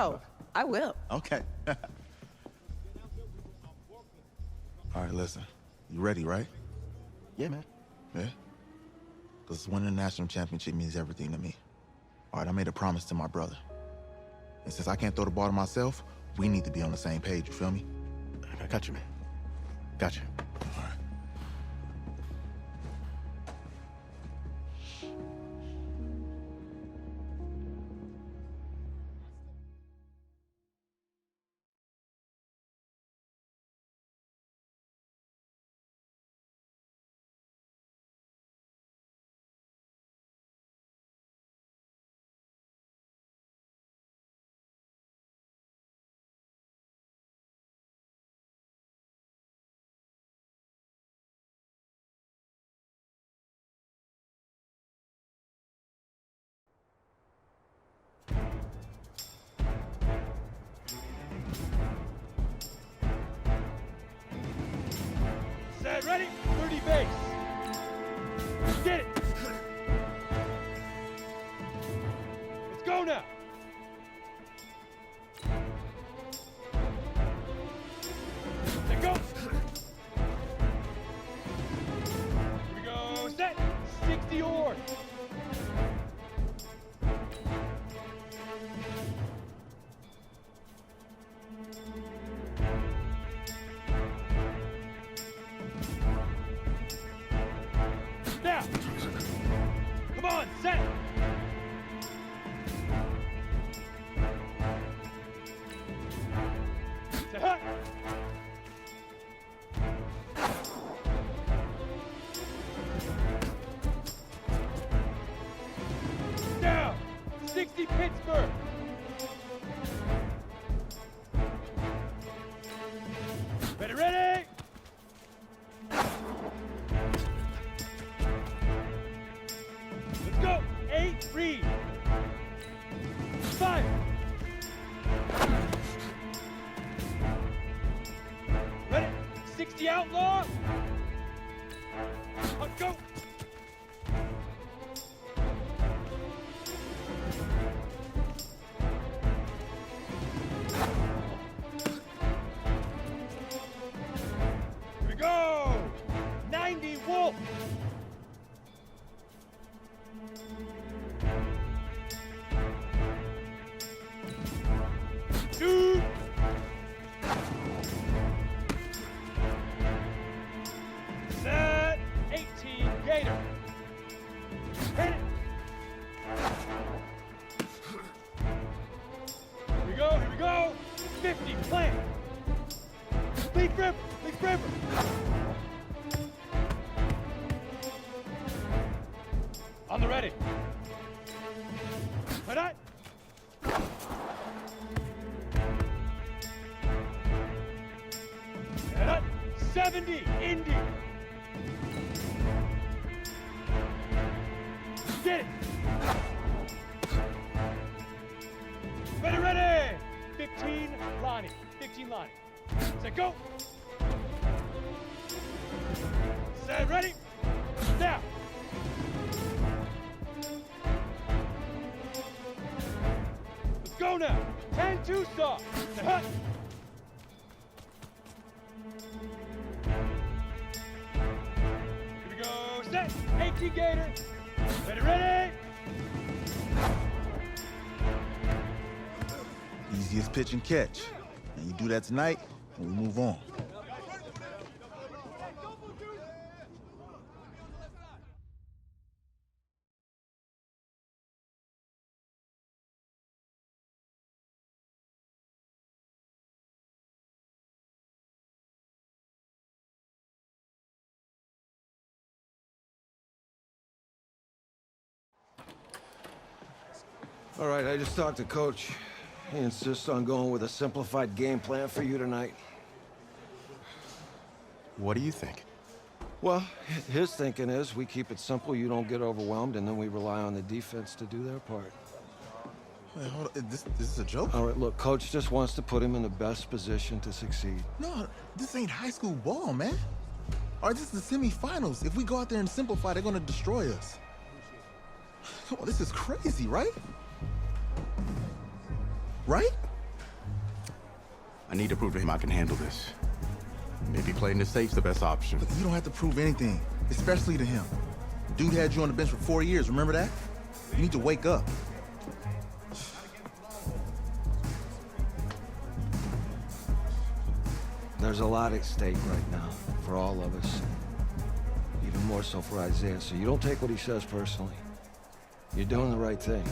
Oh, I will. Okay. All right, listen. You ready, right? Yeah, man. Yeah? Because winning the national championship means everything to me. All right, I made a promise to my brother. And since I can't throw the ball to myself, we need to be on the same page, you feel me? I got you, man. Got you. All right. Set, ready? 30 base. Get it. Let's go now. Let go. Here we go. Set. 60 or. Now. Come on, set. Set, hut. Down. 60 Pittsburgh. Ready, ready. Let's go. 8, read. 5. Ready. 60 outlaw. Let's go. Here we go. 90 wolf. Dude. Set. 18 Gator. Hit it. Here we go, here we go. 50 plant. Leaf river, leaf river. On the ready. Put it. 70, Indy. Get it. Ready, ready. 15, Lonnie. 15, Lonnie. Set, go. Set, ready. Now. Let's go now. 10, Tucson. Set, hut. Here we go. Set. 18 Gator. Ready, ready. Easiest pitch and catch. And you do that tonight, and we move on. All right, I just talked to Coach. He insists on going with a simplified game plan for you tonight. What do you think? Well, his thinking is we keep it simple, you don't get overwhelmed, and then we rely on the defense to do their part. Wait, hold on. This is a joke? All right, look, Coach just wants to put him in the best position to succeed. No, this ain't high school ball, man. All right, this is the semifinals. If we go out there and simplify, they're gonna destroy us. Come on, this is crazy, right? Right? I need to prove to him I can handle this. Maybe playing it safe's the best option. Look, you don't have to prove anything, especially to him. Dude had you on the bench for 4 years, remember that? You need to wake up. There's a lot at stake right now for all of us. Even more so for Isaiah, so you don't take what he says personally. You're doing the right thing.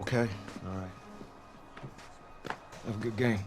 Okay. All right. Have a good game.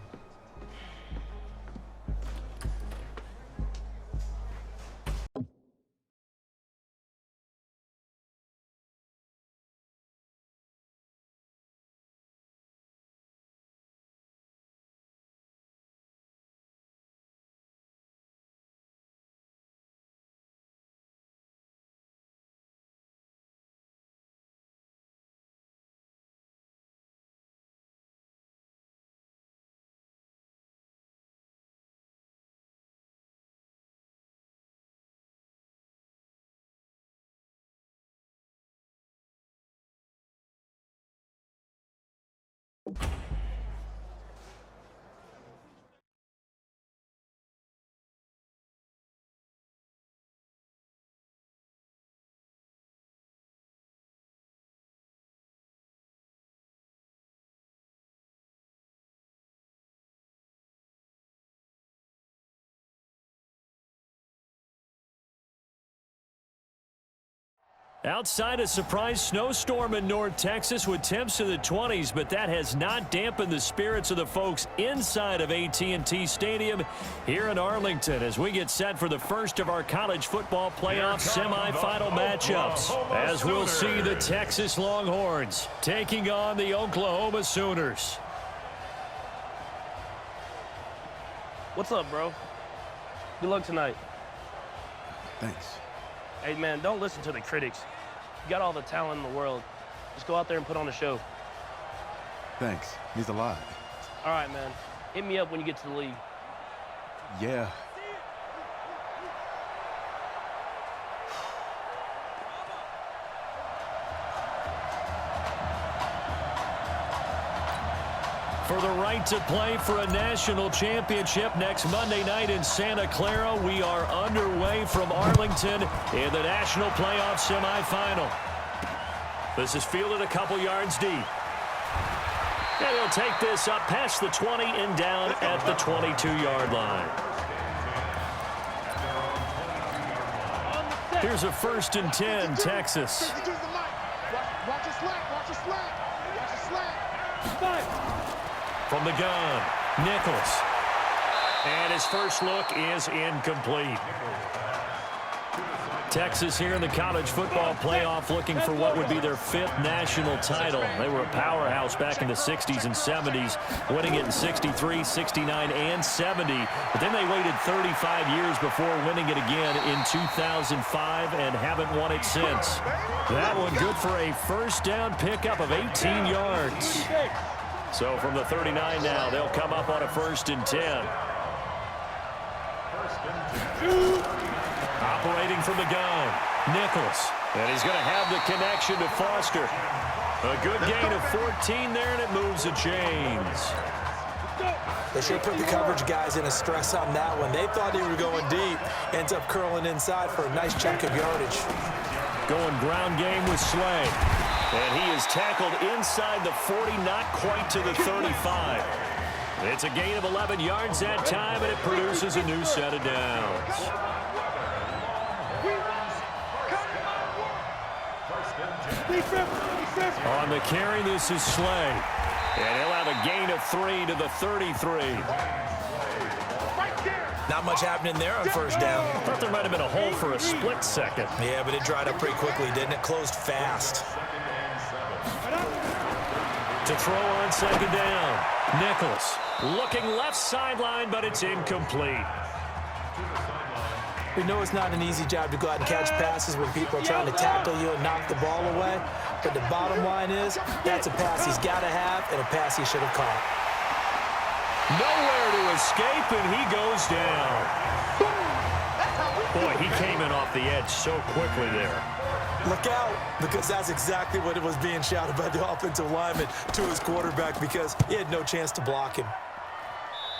Outside a surprise snowstorm in North Texas with temps in the 20s, but that has not dampened the spirits of the folks inside of AT&T Stadium here in Arlington as we get set for the first of our college football playoff semifinal matchups. As we'll see the Texas Longhorns taking on the Oklahoma Sooners. What's up, bro? Good luck tonight. Thanks. Hey, man, don't listen to the critics. You got all the talent in the world. Just go out there and put on a show. Thanks. Means a lot. All right, man. Hit me up when you get to the league. Yeah. For the right to play for a national championship next Monday night in Santa Clara, we are underway from Arlington in the national playoff semifinal. This is fielded a couple yards deep. And he'll take this up past the 20 and down at the 22-yard line. Here's a 1st and 10, Texas. Watch a slant. Watch a slant. Watch a slant. From the gun, Nichols. And his first look is incomplete. Texas here in the college football playoff looking for what would be their 5th national title. They were a powerhouse back in the 60s and 70s, winning it in 63, 69, and 70. But then they waited 35 years before winning it again in 2005 and haven't won it since. That one good for a first down pickup of 18 yards. So from the 39 now, they'll come up on a 1st and 10. Operating from the gun, Nichols. And he's going to have the connection to Foster. A good gain of 14 there, and it moves the chains. They should put the coverage guys in a stress on that one. They thought they were going deep. Ends up curling inside for a nice chunk of yardage. Going ground game with Slay. And he is tackled inside the 40, not quite to the 35. It's a gain of 11 yards that time, and it produces a new set of downs. On the carry, this is Slay. And he'll have a gain of 3 to the 33. Not much happening there on 1st down. I thought there might have been a hole for a split second. Yeah, but it dried up pretty quickly, didn't it? Closed fast. To throw on 2nd down, Nichols looking left sideline, but it's incomplete. We know it's not an easy job to go out and catch passes when people are trying to tackle you and knock the ball away. But the bottom line is, that's a pass he's got to have and a pass he should have caught. Nowhere to escape, and he goes down. Boy, he came in off the edge so quickly there. Look out, because that's exactly what it was being shouted by the offensive lineman to his quarterback because he had no chance to block him.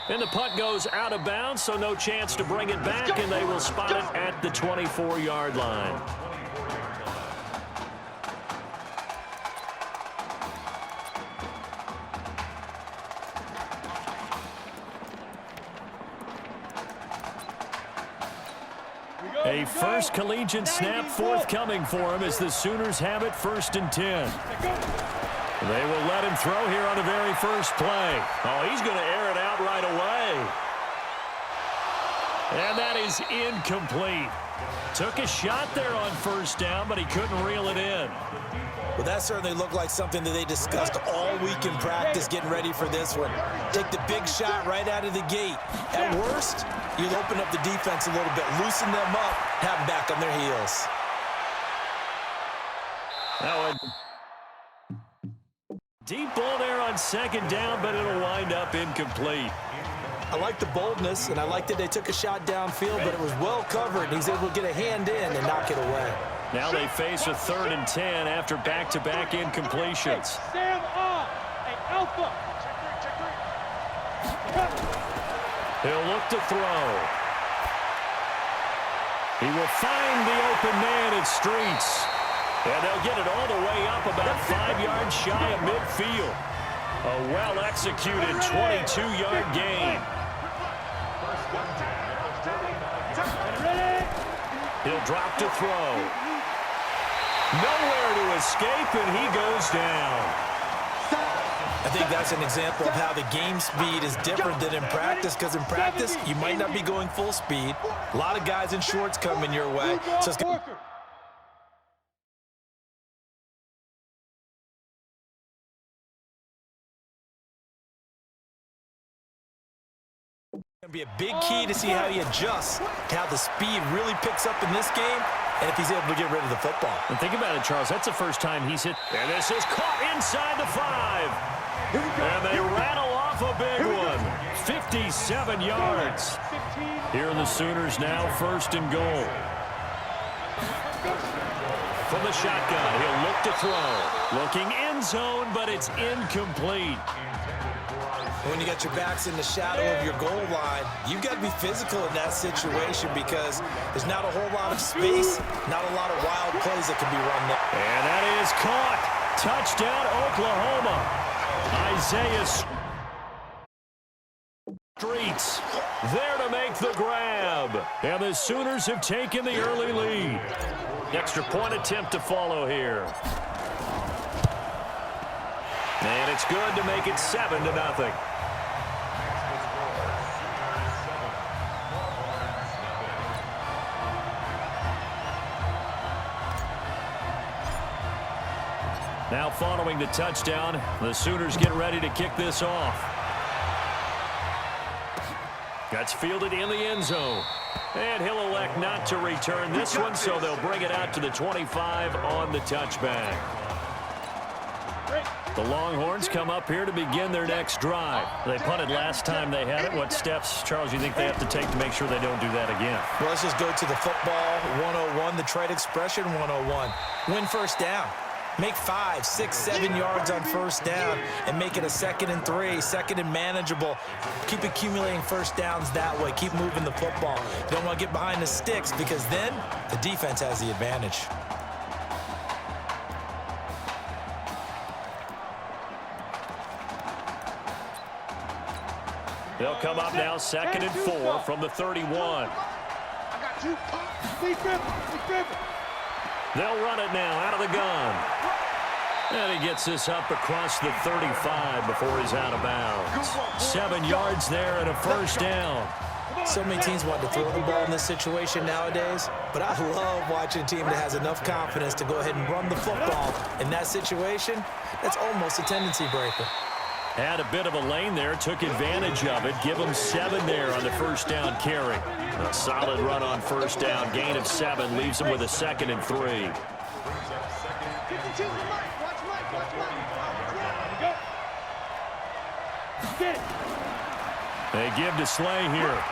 And the punt goes out of bounds, so no chance to bring it back, and they will spot it at the 24-yard line. A first collegiate snap forthcoming for him as the Sooners have it 1st and 10. They will let him throw here on the very first play. Oh, he's going to air it out right away. And that is incomplete. Took a shot there on 1st down, but he couldn't reel it in. Well, that certainly looked like something that they discussed all week in practice getting ready for this one. Take the big shot right out of the gate. At worst, you'll open up the defense a little bit, loosen them up, have them back on their heels. Now a deep ball there on 2nd down, but it'll wind up incomplete. I like the boldness, and I like that they took a shot downfield, but it was well covered. He's able to get a hand in and knock it away. Now they face a 3rd and 10 after back-to-back incompletions. Sam on. Hey, Alpha. He'll look to throw. He will find the open man at Streets. And they'll get it all the way up about 5 yards shy of midfield. A well-executed 22-yard gain. He'll drop to throw. Nowhere to escape, and he goes down. I think that's an example of how the game speed is different than in practice, because in practice, you might not be going full speed. A lot of guys in shorts coming your way. So it's going to be a big key to see how he adjusts to how the speed really picks up in this game and if he's able to get rid of the football. And think about it, Charles. That's the first time he's hit. And this is caught inside the 5. And they rattle off a big one. 57 yards. Here are the Sooners now 1st and goal. From the shotgun, he'll look to throw. Looking end zone, but it's incomplete. When you got your backs in the shadow of your goal line, you've got to be physical in that situation because there's not a whole lot of space, not a lot of wild plays that can be run there. And that is caught. Touchdown, Oklahoma. Isaiah Streets there to make the grab. And the Sooners have taken the early lead. Extra point attempt to follow here. And it's good to make it 7-0. Now following the touchdown, the Sooners get ready to kick this off. That's fielded in the end zone. And he'll elect not to return this one, so they'll bring it out to the 25 on the touchback. The Longhorns come up here to begin their next drive. They punted last time they had it. What steps, Charles, you think they have to take to make sure they don't do that again? Well, let's just go to the football 101, the trade expression 101. Win 1st down. Make 5, 6, 7 yards on 1st down and make it a 2nd and 3, 2nd and manageable. Keep accumulating 1st downs that way. Keep moving the football. You don't want to get behind the sticks because then the defense has the advantage. They'll come up now 2nd and 4 from the 31. They'll run it now out of the gun. And he gets this up across the 35 before he's out of bounds. 7 yards there and a 1st down. So many teams want to throw the ball in this situation nowadays, but I love watching a team that has enough confidence to go ahead and run the football. In that situation, that's almost a tendency breaker. Had a bit of a lane there, took advantage of it. Give him 7 there on the 1st down carry. A solid run on 1st down. Gain of 7 leaves him with a 2nd and 3. They give to Slay here.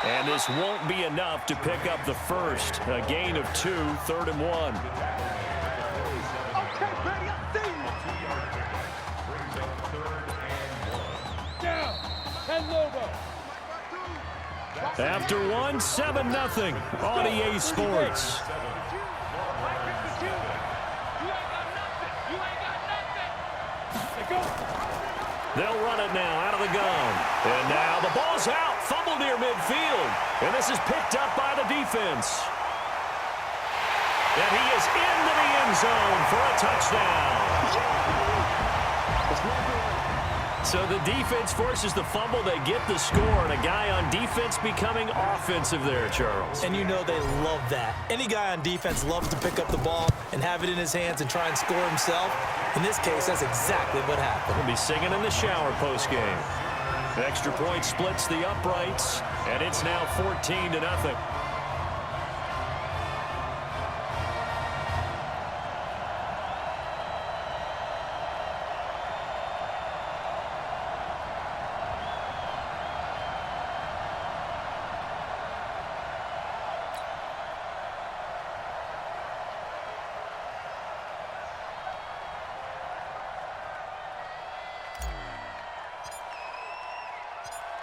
And this won't be enough to pick up the first. A gain of 2, 3rd and 1. Okay, ready, I see you. Down. 10 logo. After 1, 7-0 on EA Sports. They'll run it now out of the gun. And now the ball's out. Fumble near midfield. And this is picked up by the defense. And he is into the end zone for a touchdown. So the defense forces the fumble. They get the score. And a guy on defense becoming offensive there, Charles. And you know they love that. Any guy on defense loves to pick up the ball and have it in his hands and try and score himself. In this case, that's exactly what happened. He'll be singing in the shower postgame. Extra point splits the uprights, and it's now 14-0.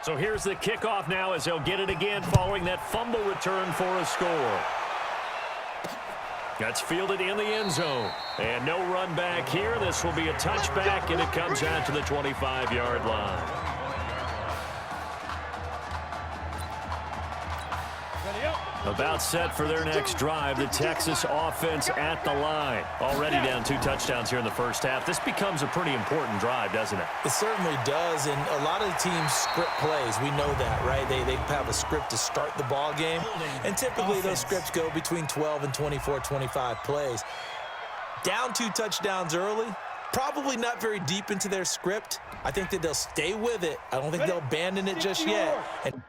So here's the kickoff now as they'll get it again following that fumble return for a score. That's fielded in the end zone. And no run back here. This will be a touchback, and it comes out to the 25-yard line. About set for their next drive. The Texas offense at the line. Already down 2 touchdowns here in the first half. This becomes a pretty important drive, doesn't it? It certainly does, and a lot of the teams script plays. We know that, right? They have a script to start the ball game, and typically those scripts go between 12 and 24, 25 plays. Down 2 touchdowns early, probably not very deep into their script. I think that they'll stay with it. I don't think they'll abandon it just yet. And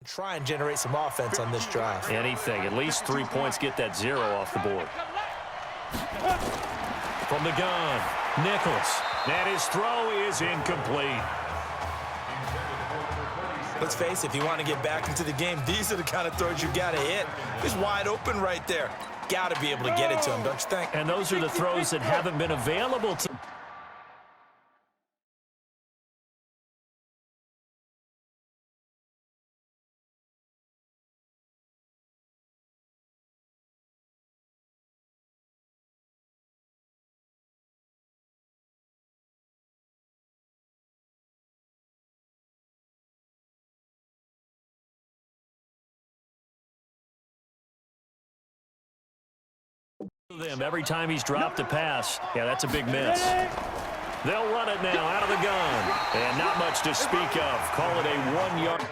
try and generate some offense on this drive. Anything. At least 3 points get that 0 off the board. From the gun, Nichols. And his throw is incomplete. Let's face it, if you want to get back into the game, these are the kind of throws you got to hit. He's wide open right there. Got to be able to get it to him, don't you think? And those are the throws that haven't been available to... them every time he's dropped a pass. Yeah, that's a big miss. They'll run it now out of the gun. And not much to speak of. Call it a 1-yard.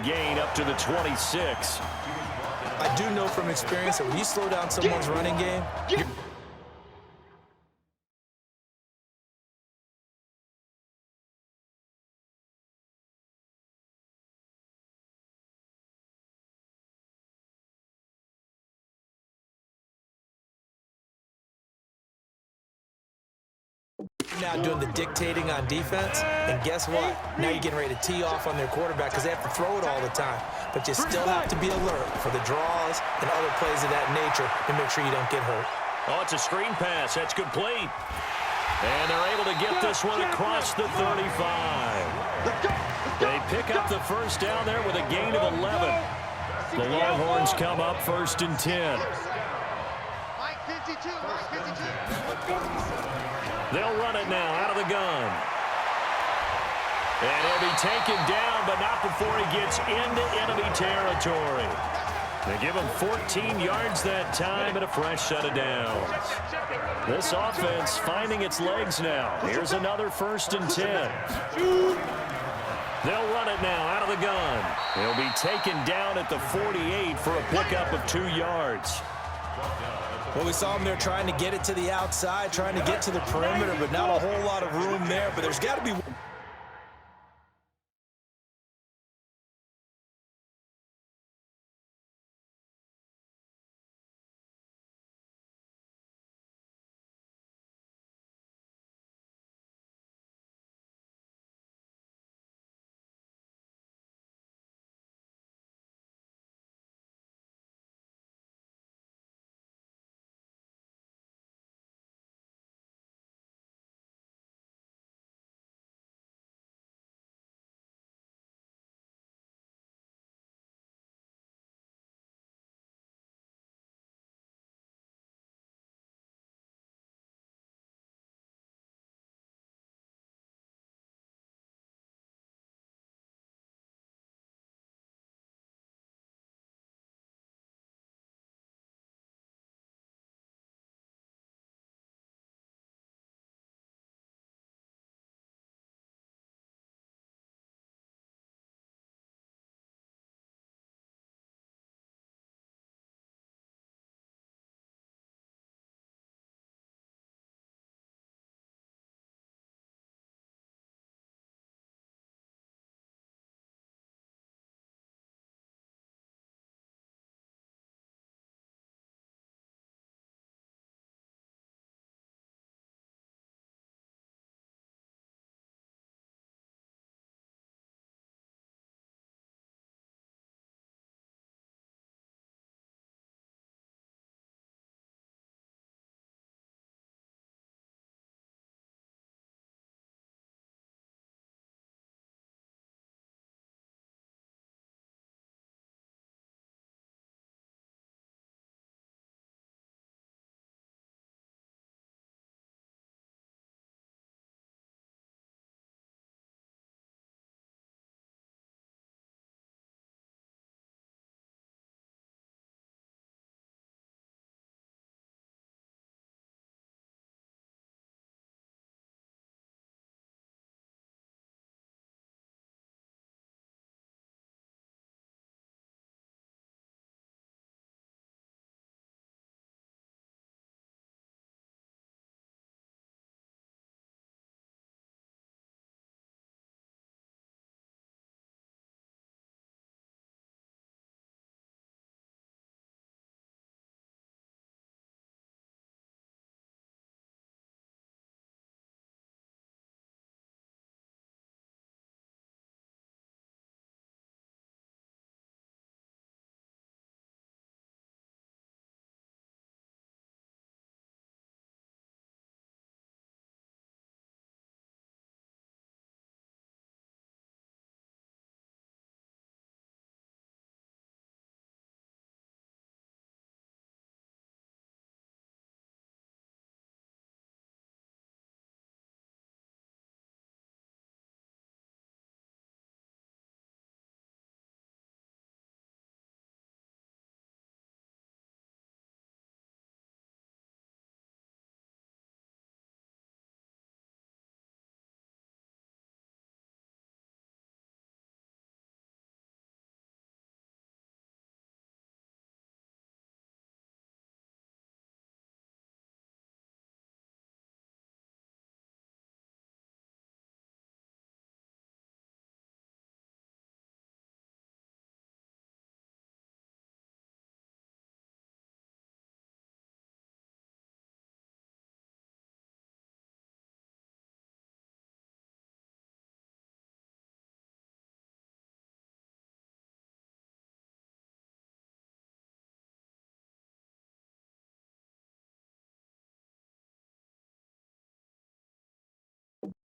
Gain up to the 26. I do know from experience that when you slow down someone's running game, now doing the dictating on defense, and guess what? Now you're getting ready to tee off on their quarterback because they have to throw it all the time. But you still have to be alert for the draws and other plays of that nature to make sure you don't get hurt. Oh, it's a screen pass. That's complete. And they're able to get this one across the 35. They pick up the first down there with a gain of 11. The Longhorns come up 1st and 10. Mike 52, Mike 52. They'll run it now out of the gun. And he'll be taken down, but not before he gets into enemy territory. They give him 14 yards that time and a fresh set of downs. This offense finding its legs now. Here's another 1st and 10. They'll run it now out of the gun. He'll be taken down at the 48 for a pickup of 2 yards. Well, we saw him there trying to get it to the outside, trying to get to the perimeter, but not a whole lot of room there. But there's got to be...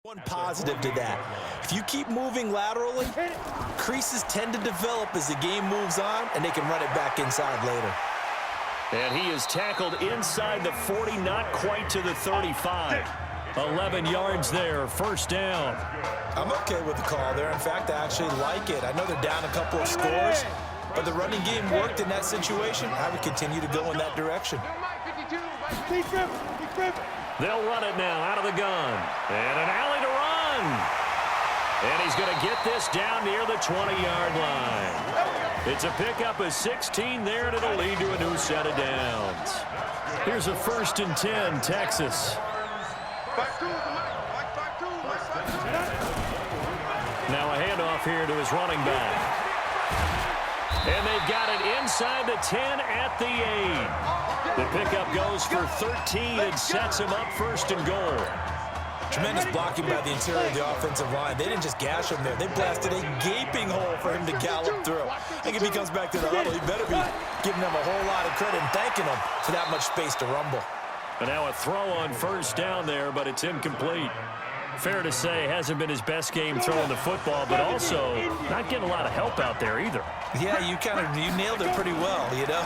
One positive to that. If you keep moving laterally, creases tend to develop as the game moves on, and they can run it back inside later. And he is tackled inside the 40, not quite to the 35. 11 yards there, first down. I'm okay with the call there. In fact, I actually like it. I know they're down a couple of scores, but the running game worked in that situation. I would continue to go in that direction. They'll run it now out of the gun. And an alley to run. And he's going to get this down near the 20-yard line. It's a pickup of 16 there, and it'll lead to a new set of downs. Here's a 1st and 10, Texas. Now a handoff here to his running back. And they've got it inside the 10 at the 8. The pickup goes for 13 and sets him up 1st and goal. Tremendous blocking by the interior of the offensive line. They didn't just gash him there. They blasted a gaping hole for him to gallop through. I think if he comes back to the huddle, he better be giving them a whole lot of credit and thanking them for that much space to rumble. And now a throw on 1st down there, but it's incomplete. Fair to say, hasn't been his best game throwing the football, but also not getting a lot of help out there either. Yeah, you nailed it pretty well, you know.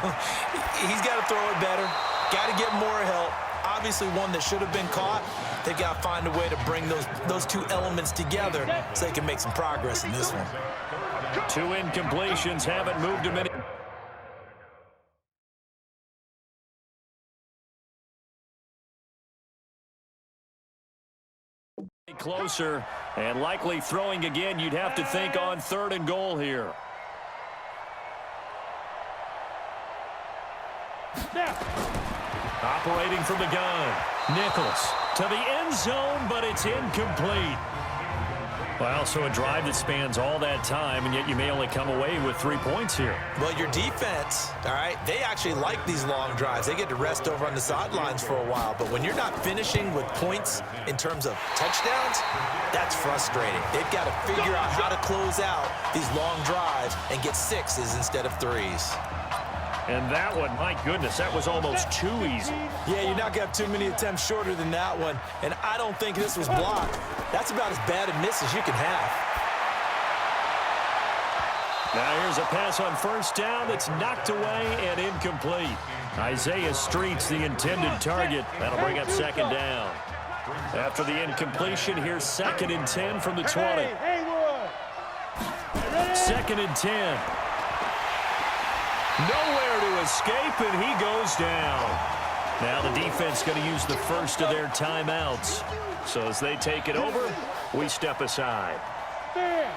He's got to throw it better, got to get more help. Obviously one that should have been caught. They've got to find a way to bring those two elements together so they can make some progress in this one. 2 incompletions haven't moved him any. Closer and likely throwing again. You'd have to think on 3rd and goal here. Operating from the gun. Nichols to the end zone, but it's incomplete. Well, so a drive that spans all that time, and yet you may only come away with 3 points here. Well, your defense, all right, they actually like these long drives. They get to rest over on the sidelines for a while. But when you're not finishing with points in terms of touchdowns, that's frustrating. They've got to figure out how to close out these long drives and get 6s instead of 3s. And that one, my goodness, that was almost too easy. Yeah, you're not going to have too many attempts shorter than that one. And I don't think this was blocked. That's about as bad a miss as you can have. Now here's a pass on 1st down that's knocked away and incomplete. Isaiah Street's the intended target. That'll bring up 2nd down. After the incompletion, here's 2nd and 10 from the 20. 2nd and 10. Nowhere to escape, and he goes down. Now the defense going to use the first of their timeouts. So as they take it over, we step aside. Alert.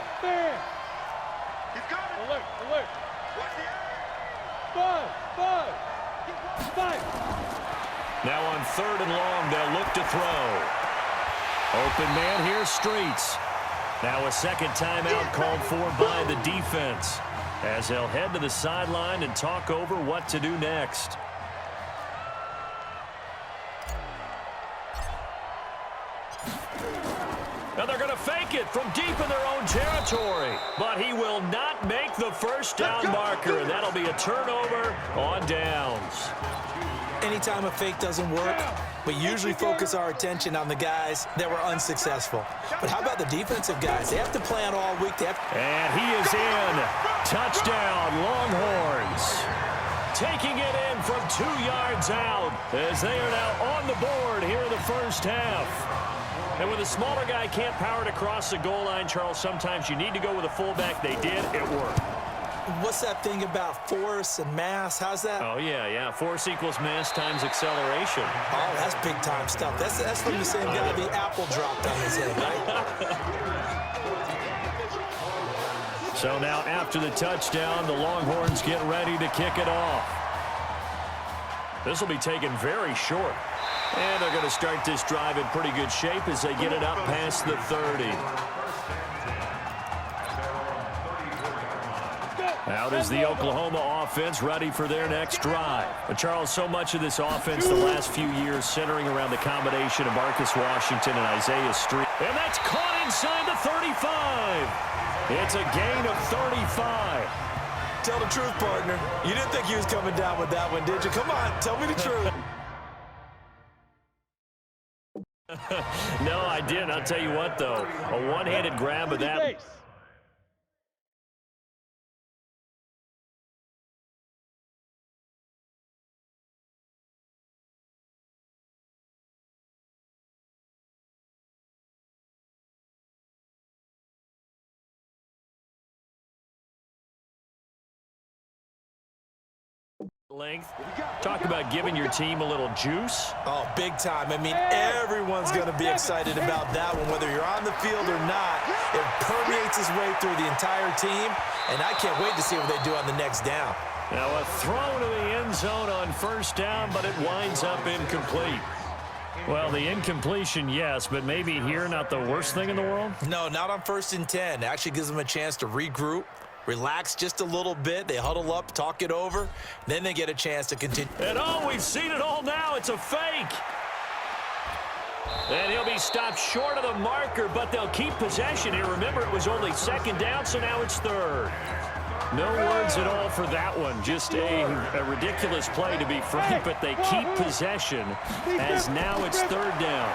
Five. Now on 3rd and long, they'll look to throw. Open man here, Streets. Now a 2nd timeout called for by the defense, as they'll head to the sideline and talk over what to do next. Now they're going to fake it from deep in their own territory, but he will not make the 1st down marker, and that'll be a turnover on downs. Anytime a fake doesn't work, we usually focus our attention on the guys that were unsuccessful. But how about the defensive guys? They have to plan all week. And he is in. Touchdown, Longhorns. Taking it in from 2 yards out as they are now on the board here in the 1st half. And when the smaller guy can't power it across the goal line, Charles, sometimes you need to go with a fullback. They did. It worked. What's that thing about force and mass? How's that? Oh, yeah. Force equals mass times acceleration. Oh, that's big-time stuff. That's from the same guy the apple dropped on his head, right? So now after the touchdown, the Longhorns get ready to kick it off. This will be taken very short. And they're going to start this drive in pretty good shape as they get it up past the 30. Out is the Oklahoma offense ready for their next drive. But Charles, so much of this offense the last few years centering around the combination of Marcus Washington and Isaiah Street. And that's caught inside the 35. It's a gain of 35. Tell the truth, partner. You didn't think he was coming down with that one, did you? Come on, tell me the truth. No, I didn't. I'll tell you what, though. A one-handed grab of that. Length. Talk about giving your team a little juice. Oh, big time. I mean, everyone's going to be excited about that one, whether you're on the field or not. It permeates its way through the entire team, and I can't wait to see what they do on the next down. Now a throw to the end zone on first down, but it winds up incomplete. Well, the incompletion, yes, but maybe here not the worst thing in the world? No, not on 1st and 10. It actually gives them a chance to regroup, relax just a little bit. They huddle up, talk it over. Then they get a chance to continue. And oh, we've seen it all now. It's a fake. And he'll be stopped short of the marker, but they'll keep possession here. Remember, it was only 2nd down, so now it's 3rd. No words at all for that one. Just a ridiculous play, to be frank, but they keep possession as now it's 3rd down.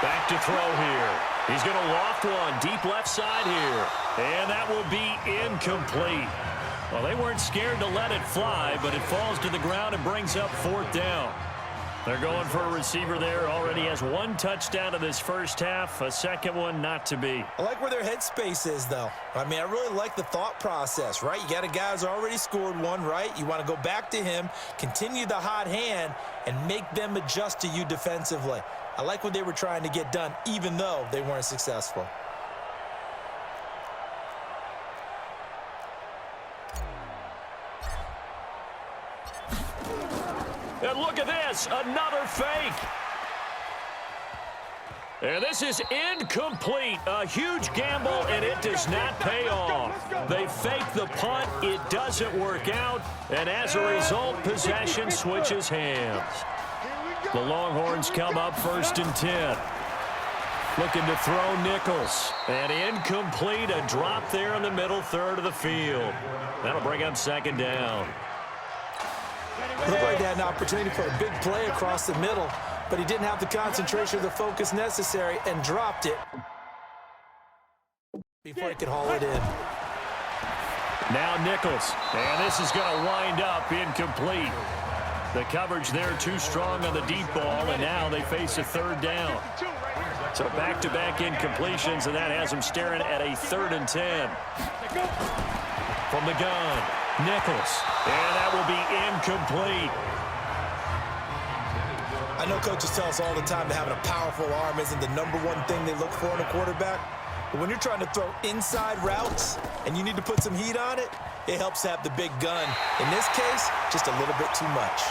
Back to throw here. He's going to loft one deep left side here. And that will be incomplete. Well, they weren't scared to let it fly, but it falls to the ground and brings up 4th down. They're going for a receiver there. Already has 1 touchdown in this first half. A second one not to be. I like where their headspace is, though. I mean, I really like the thought process, right? You got a guy who's already scored one, right? You want to go back to him, continue the hot hand, and make them adjust to you defensively. I like what they were trying to get done, even though they weren't successful. And look at this, another fake. And this is incomplete. A huge gamble, and it does not pay off. They fake the punt. It doesn't work out. And as a result, possession switches hands. The Longhorns come up 1st and 10. Looking to throw Nichols. And incomplete, a drop there in the middle 3rd of the field. That'll bring up 2nd down. Looked like they had an opportunity for a big play across the middle, but he didn't have the concentration or the focus necessary and dropped it before he could haul it in. Now Nichols, and this is going to wind up incomplete. The coverage there too strong on the deep ball, and now they face a 3rd down. So back-to-back incompletions, and that has them staring at a 3rd and 10. From the gun, Nichols, and that will be incomplete. I know coaches tell us all the time that having a powerful arm isn't the #1 thing they look for in a quarterback. But when you're trying to throw inside routes and you need to put some heat on it, it helps to have the big gun. In this case, just a little bit too much.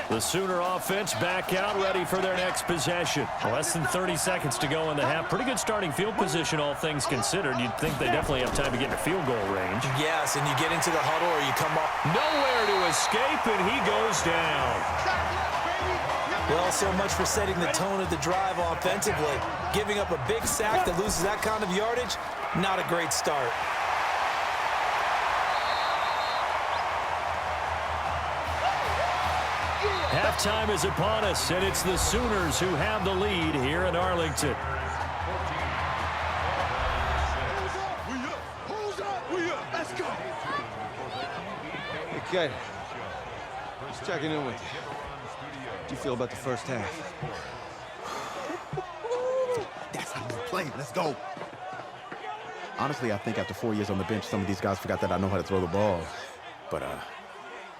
The Sooner offense back out, ready for their next possession. Less than 30 seconds to go in the half. Pretty good starting field position, all things considered. You'd think they definitely have time to get in field goal range. Yes, and you get into the huddle or you come up. Nowhere to escape, and he goes down. Well, so much for setting the tone of the drive offensively. Giving up a big sack that loses that kind of yardage, not a great start. Halftime is upon us, and it's the Sooners who have the lead here in Arlington. Let's go. Okay. Just checking in with you. How do you feel about the first half? That's how we play. Let's go. Honestly, I think after 4 years on the bench, some of these guys forgot that I know how to throw the ball. But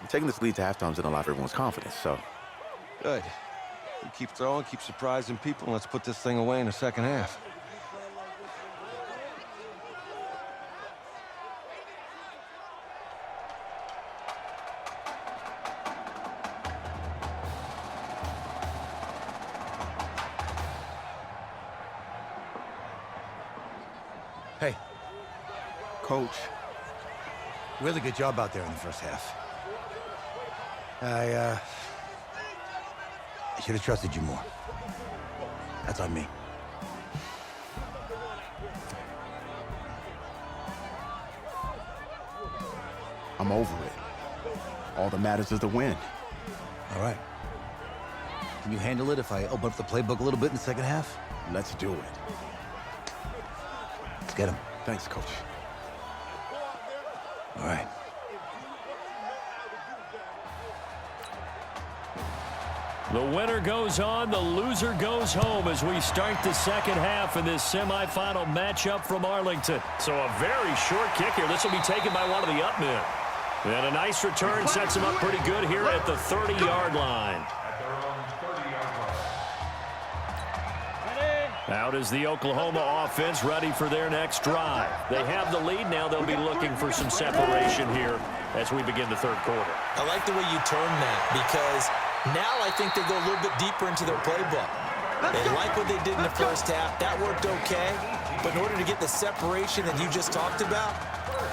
taking this lead to halftime is in a lot of everyone's confidence, so. Good. You keep throwing, keep surprising people, and let's put this thing away in the second half. Hey, Coach, really good job out there in the first half. I should have trusted you more. That's on me. I'm over it. All that matters is the win. All right. Can you handle it if I open up the playbook a little bit in the second half? Let's do it. Let's get him. Thanks, Coach. All right. The winner goes on, the loser goes home as we start the second half in this semifinal matchup from Arlington. So a very short kick here. This will be taken by one of the up men. And a nice return sets him up pretty good here at the 30-yard line. Out is the Oklahoma offense ready for their next drive. They have the lead now. They'll be looking for some separation here as we begin the third quarter. I like the way you turn that because now I think they go a little bit deeper into their playbook. They like what they did in the first half. That worked okay. But in order to get the separation that you just talked about,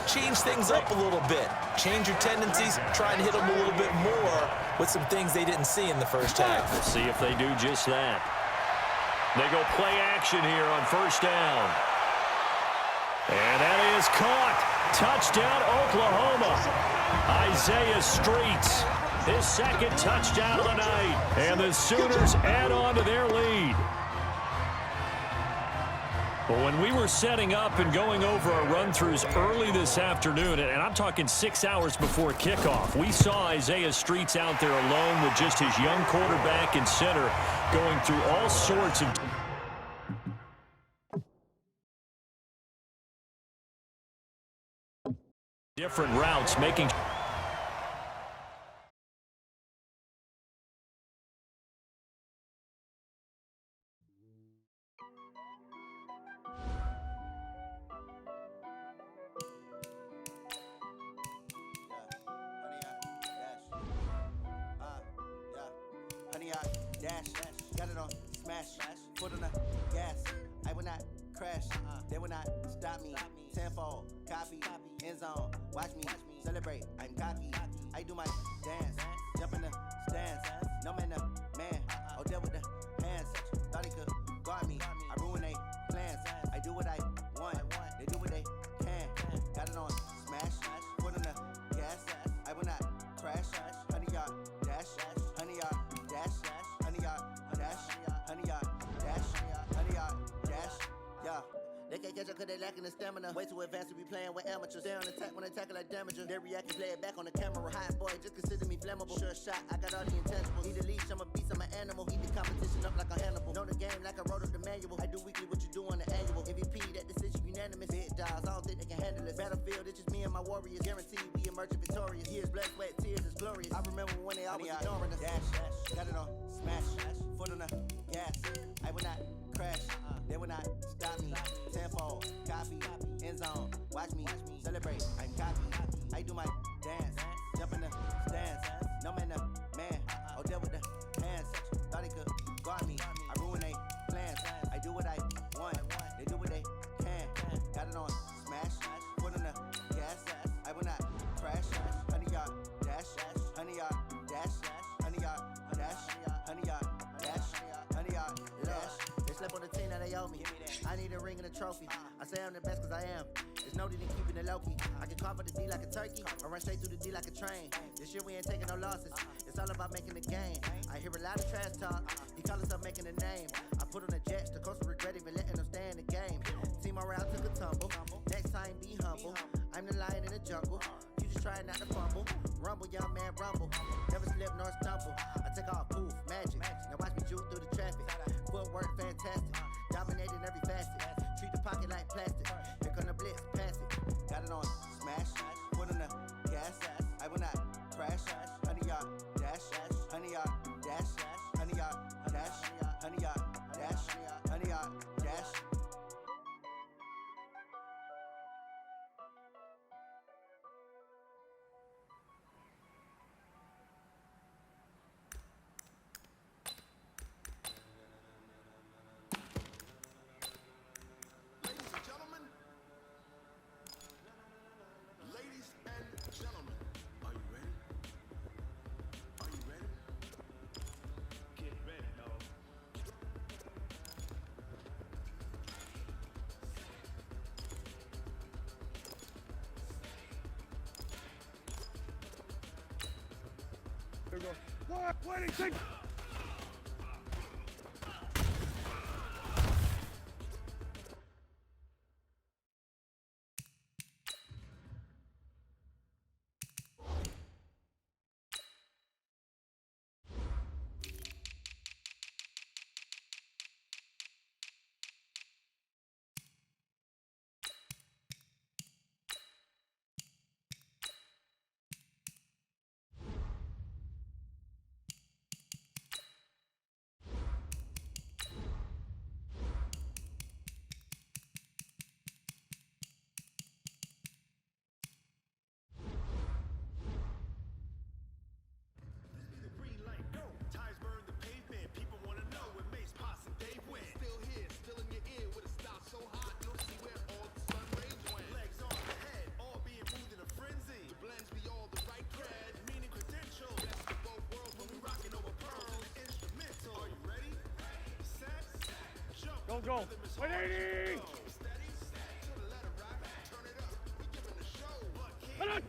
change things up a little bit. Change your tendencies. Try and hit them a little bit more with some things they didn't see in the first half. We'll see if they do just that. They go play action here on first down. And that is caught. Touchdown, Oklahoma. Isaiah Streets, his second touchdown of the night. And the Sooners add on to their lead. But when we were setting up and going over our run-throughs early this afternoon, and I'm talking 6 hours before kickoff, we saw Isaiah Streets out there alone with just his young quarterback and center going through all sorts of different routes, making dash, got it on smash, foot on the gas. I will not crash, they will not stop me. Tenfold, copy, end zone, watch me celebrate. I'm cocky, I do my dance, jump in the stands. No man, the man, oh deal with the hands. Thought he could guard me, I ruin they plans. I do what I want, they do what they can. Got it on smash, foot on the gas. I will not crash, 100-yard dash, 100-yard dash. 100-yard dash, 100-yard dash, 100-yard dash, yeah. They can't catch up cause they lacking the stamina. Way too advanced to be playing with amateurs. Stay on attack when they tackle like damager. They react and play it back on the camera. Hot boy, just consider me flammable. Sure shot, I got all the intangibles. Need a leash, I'm a beast, I'm an animal. Eat the competition up like a Hannibal. Know the game like I wrote up the manual. I do weekly what you do on the annual. MVP, that decision unanimous. Big dogs, I don't think they can handle it. Battlefield, it's just me and my warriors. Guaranteed we emerge victorious. Years, blood, sweat, tears, it's glorious. I remember when they always ignoring us. Dash, got it on smash, foot on the gas. I will not crash, they will not stop me. Tenfold, copy, end zone, watch me celebrate. I'm cocky, I do my dance, jump in the stands. No man, the man, oh deal with the hands. Thought he could guard me, I ruin they plans. I do what I want, they do what they can. Got it on smash, foot on the gas. I will not crash, 100-yard dash, 100-yard dash, 100-yard dash, 100-yard dash, 100-yard dash. They slept on the team that they owe me. I need a ring and a trophy. I say I'm the best cause I am. It's no need in keeping it low-key. I can carve up the D like a turkey or run straight through the D like a train. This year we ain't taking no losses. It's all about making the game. I hear a lot of trash talk. He call himself making a name. I put on the jets. The coach will regret even letting them stay in the game. Team around took a tumble. Next time be humble. I'm the lion in the jungle. You just trying not to fumble. Rumble, young man, rumble. Never slip nor stumble. I take off, poof, magic. Now watch me juke through the traffic. Footwork fantastic. Dominating every facet. Treat the pocket like plastic. Here come the blitz, pass it. Got it on smash, foot on the gas. I will not crash. 100-yard dash, 100-yard dash, 100-yard dash, 100-yard dash, 100-yard dash. Waiting, six. Go. 180! Hold on!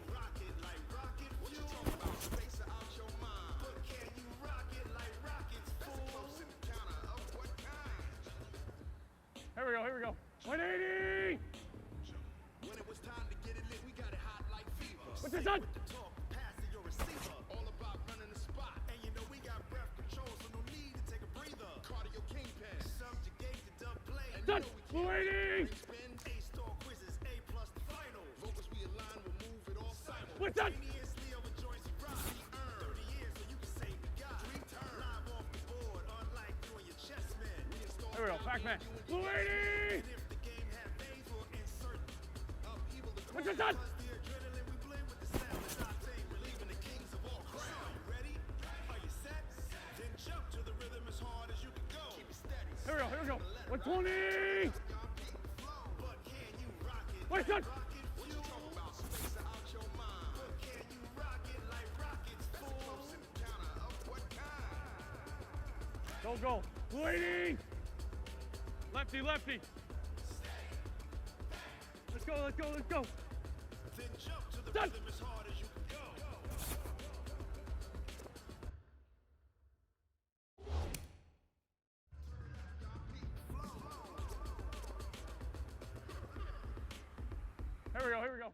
Here we go. 180! When it was time to get it lit, we got it hot like fever. What's this on? Passing your receiver. All about running the spot. And you know we got breath control, so no need to take a breather. Cardio kingpin. Subjugate the dub play. Done! 180! A-star quizzes, A+ the final. Vocals we align, we'll move it all simul. What's that? 20 years Leo with Joyce Rock. 30 years so you can say we got. Dream turn. Live off the board, unlike you and your chess man. Here we go, Pac-Man. 280! What's this on? Here we go. 120! What's that? Go. 280! Lefty. Let's go. Then jump to the Done. rhythm as hard as you can go. Here we go.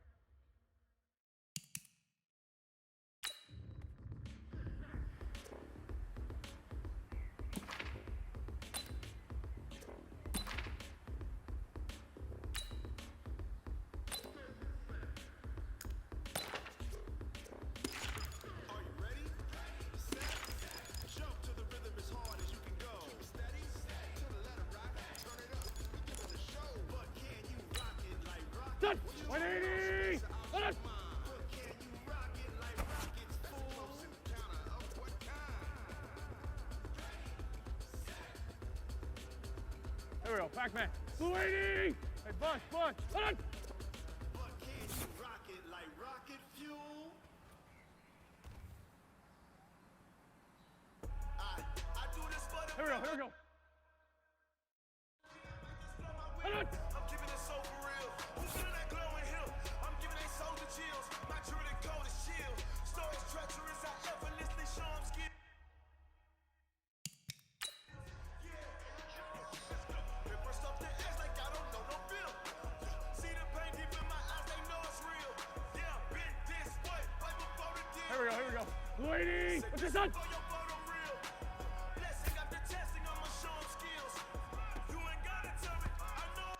Done! 180! Hold on! There we go, Pac-Man. 280! Hey, Bush! Hold on! But can you rock it like rocket fuel? I do this for the Here we go. Hold on! I'm giving it so for real. Who's feeling that glowing hill? I'm giving they soldier chills. My druid code is shield. Stories treacherous, I effortlessly show them skill. They burst off the edge like I don't know no film. See the pain deep in my eyes, they know it's real. Yeah, been this way, right before the deal. Here we go. 280! What's this on? For your photo real. Blessing after testing, I'ma show them skills. You ain't gotta tell me, I know.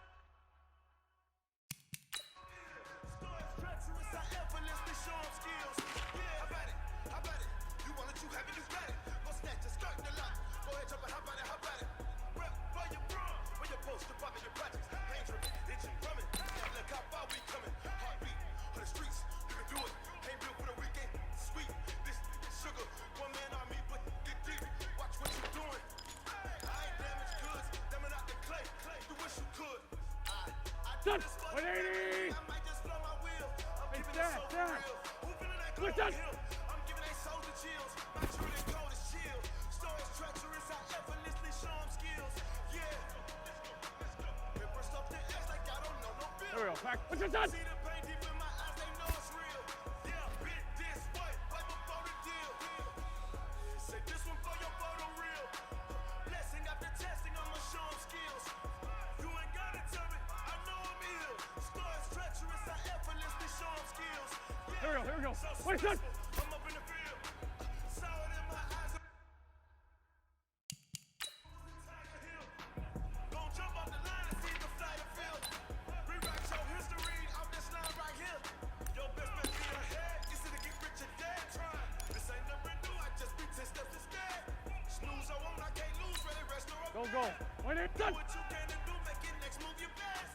Stories treacherous, I effortlessly show them skills. Yeah, how about it? You want it, you have it, you got it. Go snatch your skirt in the lot. Go ahead, jump it, how about it? Rep for your bro, for your poster, pop in your projects. Hands ripping, itching, drumming. Yeah, look how far we coming. Heartbeat on the streets, you can do it. Ain't built for the weekend, sweet. This sugar, one man on me, but get deep. Watch what you doing. I ain't damaged goods, damn it out the clay. You wish you could. I do Done. this for 180! I might just blow my wheel. I'm Hey, giving it Dad, so for Dad. real. Who feeling that What's glowing that? hill? I'm giving they soldier chills. My druid code is chill. Stories treacherous, I effortlessly show them skills. Yeah. They burst off the edge like I don't know no film. Here we go, Pac. What's this on? See the pain deep in my eyes, they know it's real. Yeah, been this way, right before the deal. Here we go. Wait, son. I'm up in the field. Solid in my eyes. Gon' jump off the line and see the flight of field. Rewrite your history off this line right here. Your best bet be ahead. You see to get rich or dead trying. This ain't nothing new. I just be 10 steps instead. Snooze I won't, I can't lose. Ready, rest, or Go, go. Wait, there, son. what you can do, make it next move your best.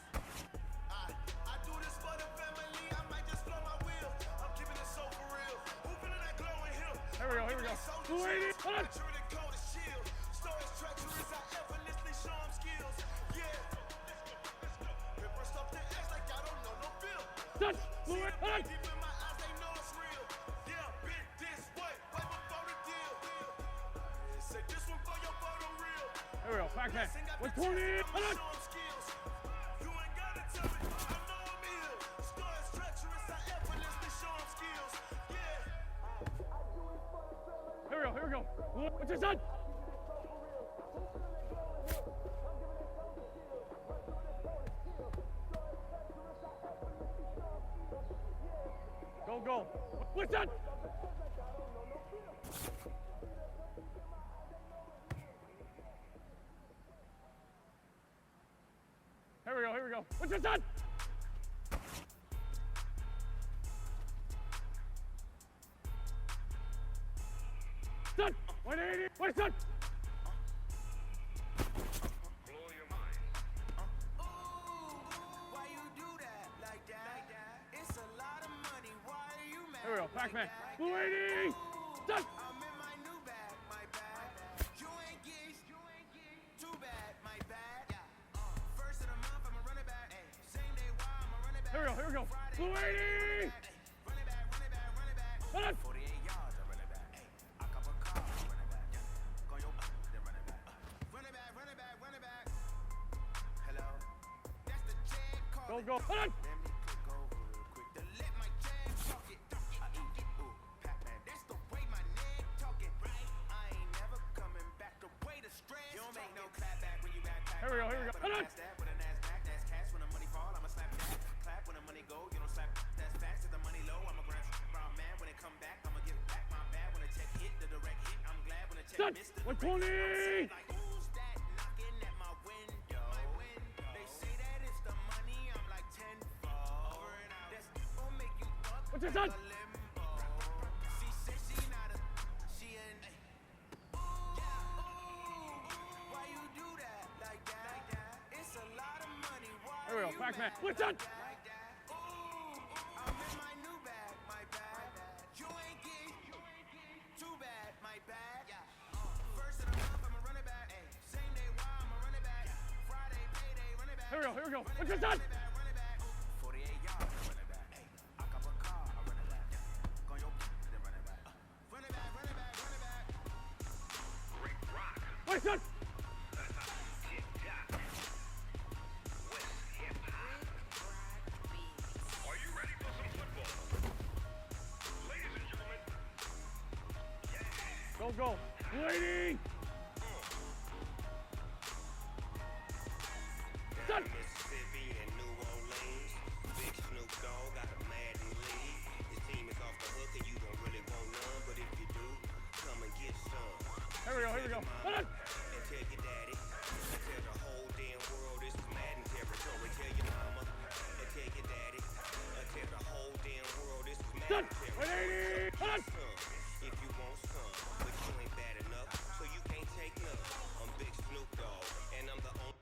I do this for the family. I might just blow my wheel. I'm keeping it so for real. Hooping in that glowing hill. Here we go, here we go. 280. Hold on. Stories treacherous, I effortlessly show 'em skills. Yeah. Paper stuff the X like I don't know no bill. Son. Hold on. Deep in my eyes, they know it's real. Yeah, been this way before the deal. Say this one for your photo reel. Here we go. Back man. 120. Hold on. You ain't gotta tell me, I know I'm ill. Stories treacherous, I effortlessly show 'em skills. Yeah. Here we go, here we go. What's your son? Go, go. What's that? Here we go, here we go. What's your son? Son! 180! Wait, son! Why you do that like that? It's a lot of money. Why are you mad? Here we go, Pac-Man. 280! Son! I'm in my new bag, my bad. You ain't geese, too bad, my bad. First of the month, I'ma run it back. Same day, why I'ma run it back. Here we go, here we go. 280! Run it back, run it back, run it back. Hold on! 48 yards, I run it back. I cop a car, I run it back. Go your then run it back. Run it back, run it back, run it back. Hello, that's the jag call. Go, go. Hold on! Let me click over real quick to let my jag talk it. I eat it, ooh, Pac-Man, that's the way my neck talking, right? I ain't never coming back the way the stress. You don't make no clap back when you back. Here we go, here we go. Hold on! That with a NASDAQ, that's cash. When the money fall, I'ma slap that. Clap when the money go, you don't slap. That's fast. If the money low, I'ma grab brown man. When it come back, I'ma give back my bad. When the check hit, the direct hit. I'm glad when the check Son! missed the 120! like, who's that knocking at my window? They say that it's the money, I'm like tenfold. That's gonna make you up What's your son? like a limbo. She said she not a, she in. Why you do that like that? It's a lot of money. Why Here we go, you Pac-Man. mad What's that? like that? I'm in my new bag, my bad. You ain't geek, too bad, my bad. First of the month, I'ma run it back. Same day, why I'ma run it back. Friday, payday, run it back. Here we go, here we go. What's your son? Run it back. 48 yards, I run it back. I cop a car, I run it back. Go your then run it back. Run it back, run it back, run it back. Wait, son! Are you ready for some football? Ladies and gentlemen, Go, go. 280! Son! Mississippi and New Orleans. Big Snoop Dogg got a Madden league. His team is off the hook and you don't really want none, but if you do, come and get some. Here we go, here we go. Hold on! And tell your daddy, and tell the whole damn world this is Madden territory. Tell your mama, and tell your daddy, and tell the whole damn world this is Son! Madden territory. 180! Hold on! If you want some, but you ain't bad enough, so you can't take none. I'm Big Snoop Dogg, and I'm the only.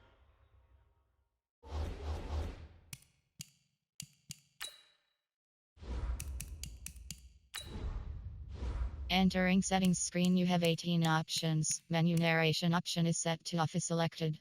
Entering settings screen, you have 18 options. Menu narration option is set to off is selected.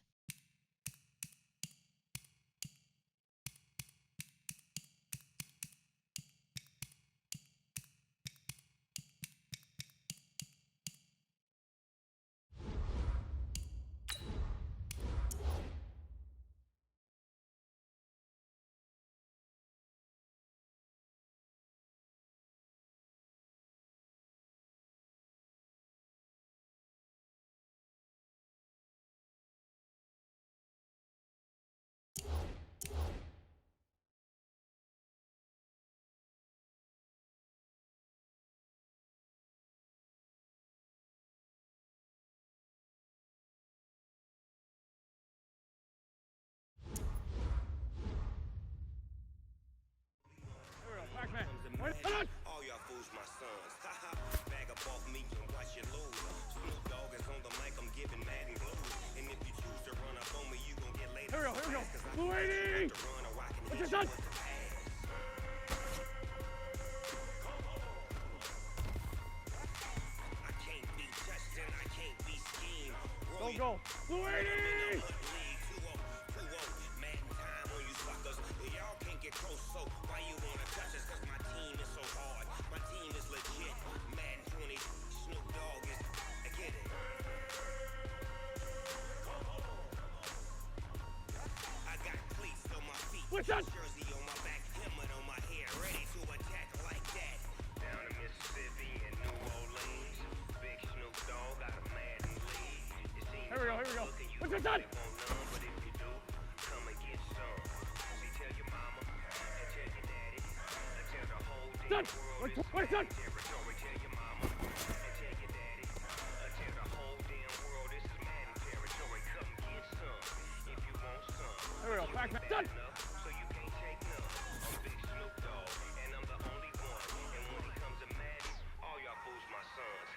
my sons. Bag up off me and watch you lose. Snoop Dogg is on the mic, I'm giving Madden blues. And if you choose to run up on me, you gon' get laid. Here we go. Blue 80! What's your son? I can't be touched and I can't be schemed. Go. Blue 80! Madden time on you suckers. Y'all can't get close, so why you wanna touch us? Cause my team is so hard. My team is legit. Madden 20, Snoop Dogg is. I get it. I got cleats on my feet. What's that? Jersey on my back, helmet on my head, ready to attack like that. Down in Mississippi and New Orleans, Big Snoop Dogg got a Madden lead. Here we go. What's your son? But if you do, come and get some. See, tell your mama and tell your daddy and tell the whole damn world What's son? territory. Tell your mama and tell your daddy and tell the whole damn world this is Madden territory. Come get some if you want some. Here we go. Pac-Man. Bad enough, so you can't take none. I'm Big Snoop Dogg and I'm the only one. And when it comes to Madden, all y'all fools my sons.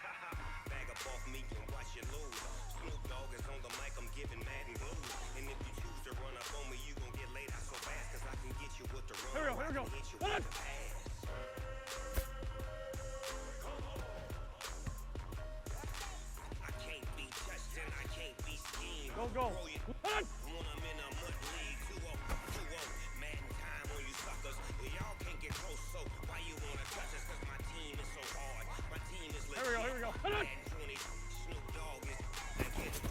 Bag up off me and watch you lose. Snoop Dogg is on the mic, I'm giving Madden blues. And if you choose to run up on me, you gon' get laid out so fast. Cause I can get you with the run. Here we go. Hit you with the pass. I can't be touched and I can't be schemed. Go. When I'm in a mud league, 2-0, Madden time on you suckers. Y'all can't get close, so why you wanna touch us? Cause my team is so hard. My team is legit. Here we go. Madden 20, Snoop Dogg is. I get it.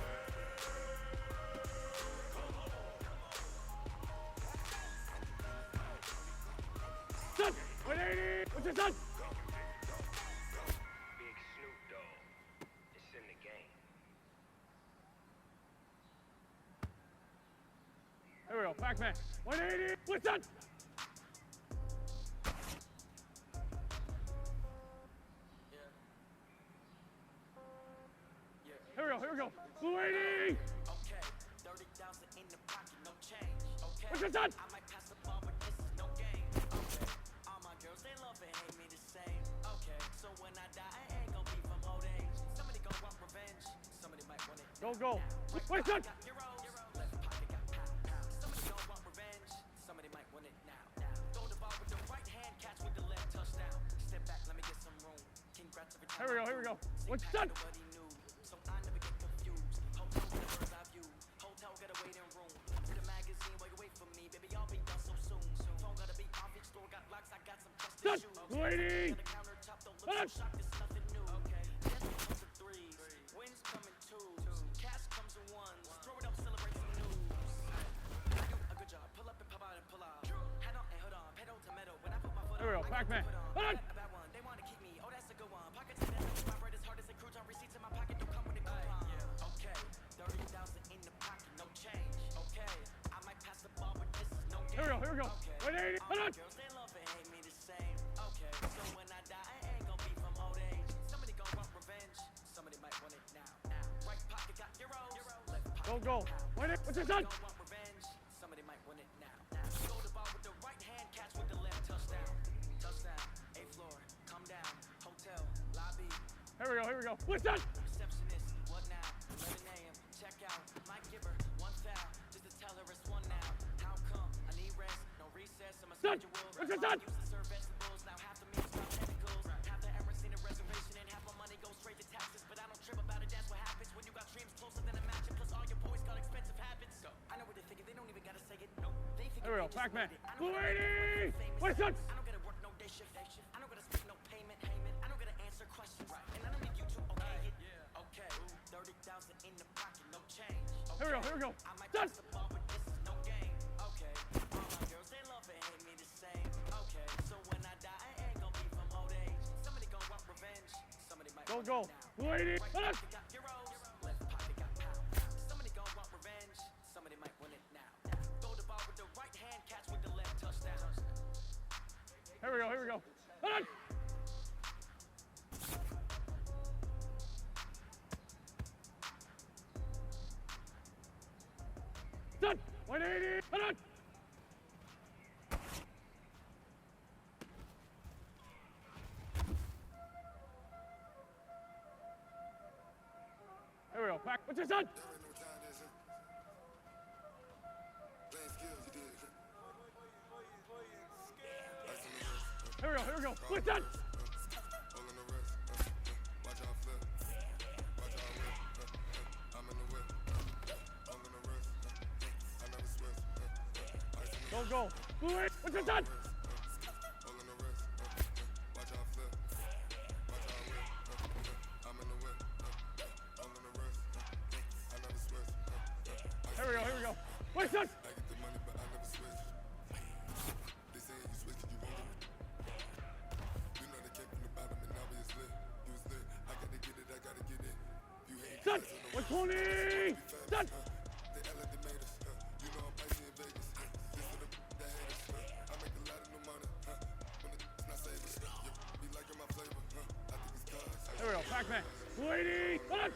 Son! 180! What's your son? Big Snoop Dogg. It's in the game. Here we go. Pac-Man. 180! What's that? Here we go. Blue 80! Okay, 30,000 in the pocket, no change. Okay, What's your son? I might pass the ball, but this is no game. Okay, all my girls, they love and hate me the same. Okay, so when I die, I ain't gonna be from old age. Somebody gon' want revenge. Somebody might want it. Go. What's that? Got euros. Left pocket got pound. Somebody gon' want revenge. Somebody might want it now. Throw the ball with the right hand, catch with the left touchdown. Step back, let me get some room. Congrats every time. Here we go. What's that? Nobody knew, so I never get confused. Hotel with the bird's eye view. Hotel got a waiting room. To the magazine, while you wait for me, baby, I'll be done so soon. Phone gotta be off, each store got locks, I got some trusted shoes. Blue 80! On the countertop, don't look so shocked, it's nothing new. Okay, yes comes in threes, wins come in twos, cash comes in ones. Throw it up, celebrate some news. I do a good job, pull up and pop out and pull out. Head on and hood on, pedal to metal. When I put my foot Here we go. on, Pac-Man. a bad one, they wanna keep me. Oh, that's a good one. Pockets in my bread is hard as a crouton. Receipts in my pocket don't come with a coupon. Okay, 30,000 in the pocket, no change. Okay, I might pass the ball, but this is no game. Here we go. 180! All my girls, they love and hate me the same. Okay, so when I die, I ain't gonna be from old age. Somebody gon' want revenge. Somebody might want it now. Right pocket got euros. Left pocket Go. What's your son? gon' want revenge. Somebody might want it now. Throw the ball with the right hand, catch with the left touchdown. Touchdown, A floor, come down, hotel, lobby. Here we go. What's that? Receptionist, what now? 11 a.m. Check out. My giver, one foul. Just to tell her it's one now. How come? I need rest, no recess in my Son, schedule. what's your son? Used to serve vegetables, now half the meals about tentacles. Half the ever seen a reservation and half my money goes straight to taxes. But I don't trip about it, that's what happens when you got dreams closer than a match. Plus all your boys got expensive habits. So I know what they're thinking, they don't even gotta say it. Nope. They think Here we go. they just Pac-Man. made it. I don't Blue gotta 80! What's that? I don't gotta work no day shift. I don't gotta speak no payment. I don't gotta answer questions. And I don't need you to okay it. Okay, 30,000 in the pocket, no change. Here we go. I might Son! pass the ball, but this is no game. Okay, all my girls, they love and hate me the same. Okay, so when I die, I ain't gonna be from old age. Somebody gon' want revenge. Somebody might want Go. it now. Blue 80! Right pocket got euros. Left pocket got pound. Somebody gon' want revenge. Somebody might want it now. Throw the ball with the right hand, catch with the left touchdown. Here we go. Done! 180! Done! What's your son? Here we go, here we go. What's that? Go, go. Blue eight. What's your son? Here we go, here we go. Wait, son! Son! 120! Son! There we go, Pac-Man. 280! Hold on!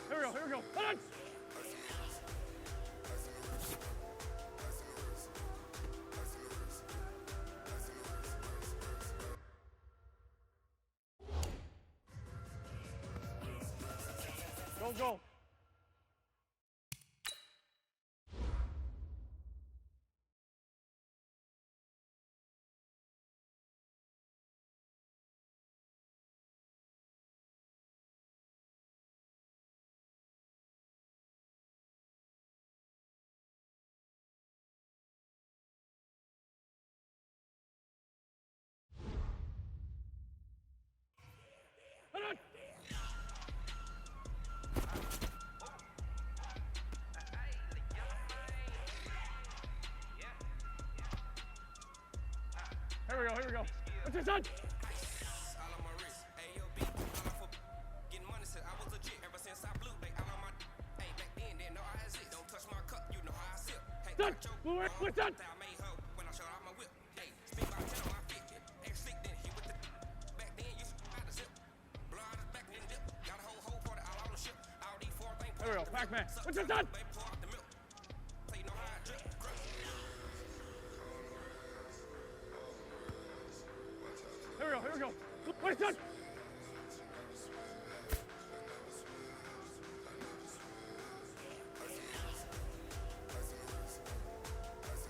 Here we go, here we go. Hold on! Go, go. Hold on! Here we go, here we go. What's your son? Son, blue eight, what's that? There we go, Pac-Man. What's your son? Here we go, here we go. What's your son?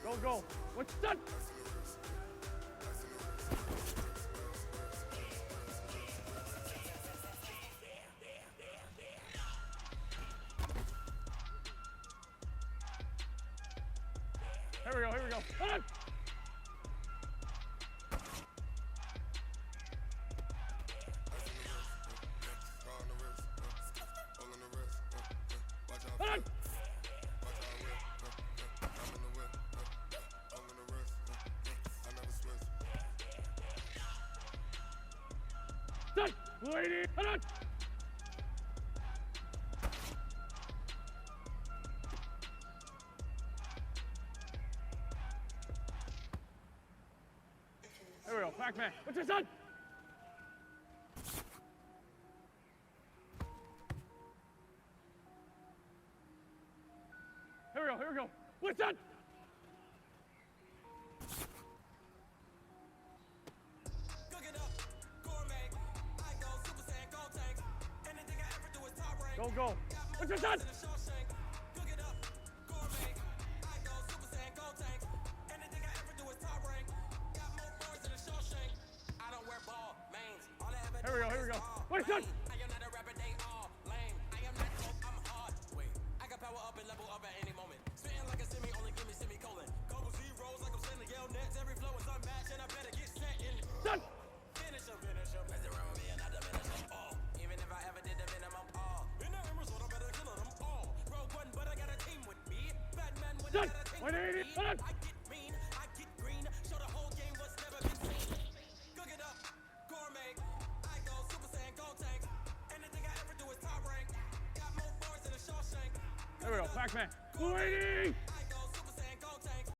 Go, go. What's your son? Here we go, here we go. Hold on! Hold on! Son! 280! Hold on! Here we go, Pac-Man. What's your son? Here we go, here we go. What's that? Go, go. What's your son? Here we go, here we go. What's your son? Son! Son! 180! Hold on! There we go, Pac-Man. 280!